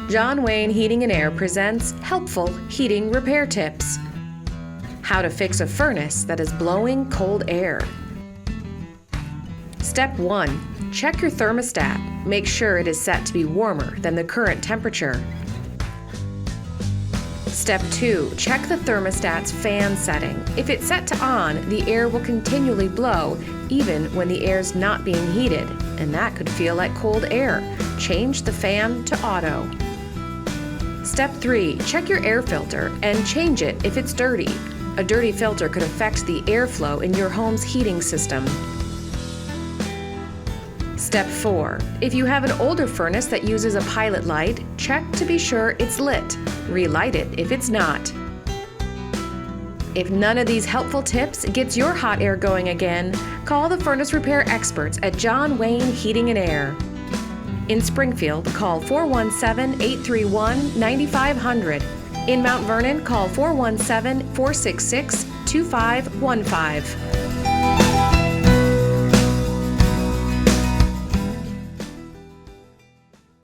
John Wayne Heating and Air presents helpful heating repair tips. How to fix a furnace that is blowing cold air. Step 1. Check your thermostat. Make sure it is set to be warmer than the current temperature. Step 2. Check the thermostat's fan setting. If it's set to on, the air will continually blow even when the air's not being heated, and that could feel like cold air. Change the fan to auto. Step 3. Check your air filter and change it if it's dirty. A dirty filter could affect the airflow in your home's heating system. Step 4. If you have an older furnace that uses a pilot light, check to be sure it's lit. Relight it if it's not. If none of these helpful tips gets your hot air going again, call the furnace repair experts at John Wayne Heating and Air. In Springfield, call 417-831-9500. In Mount Vernon, call 417-466-2515.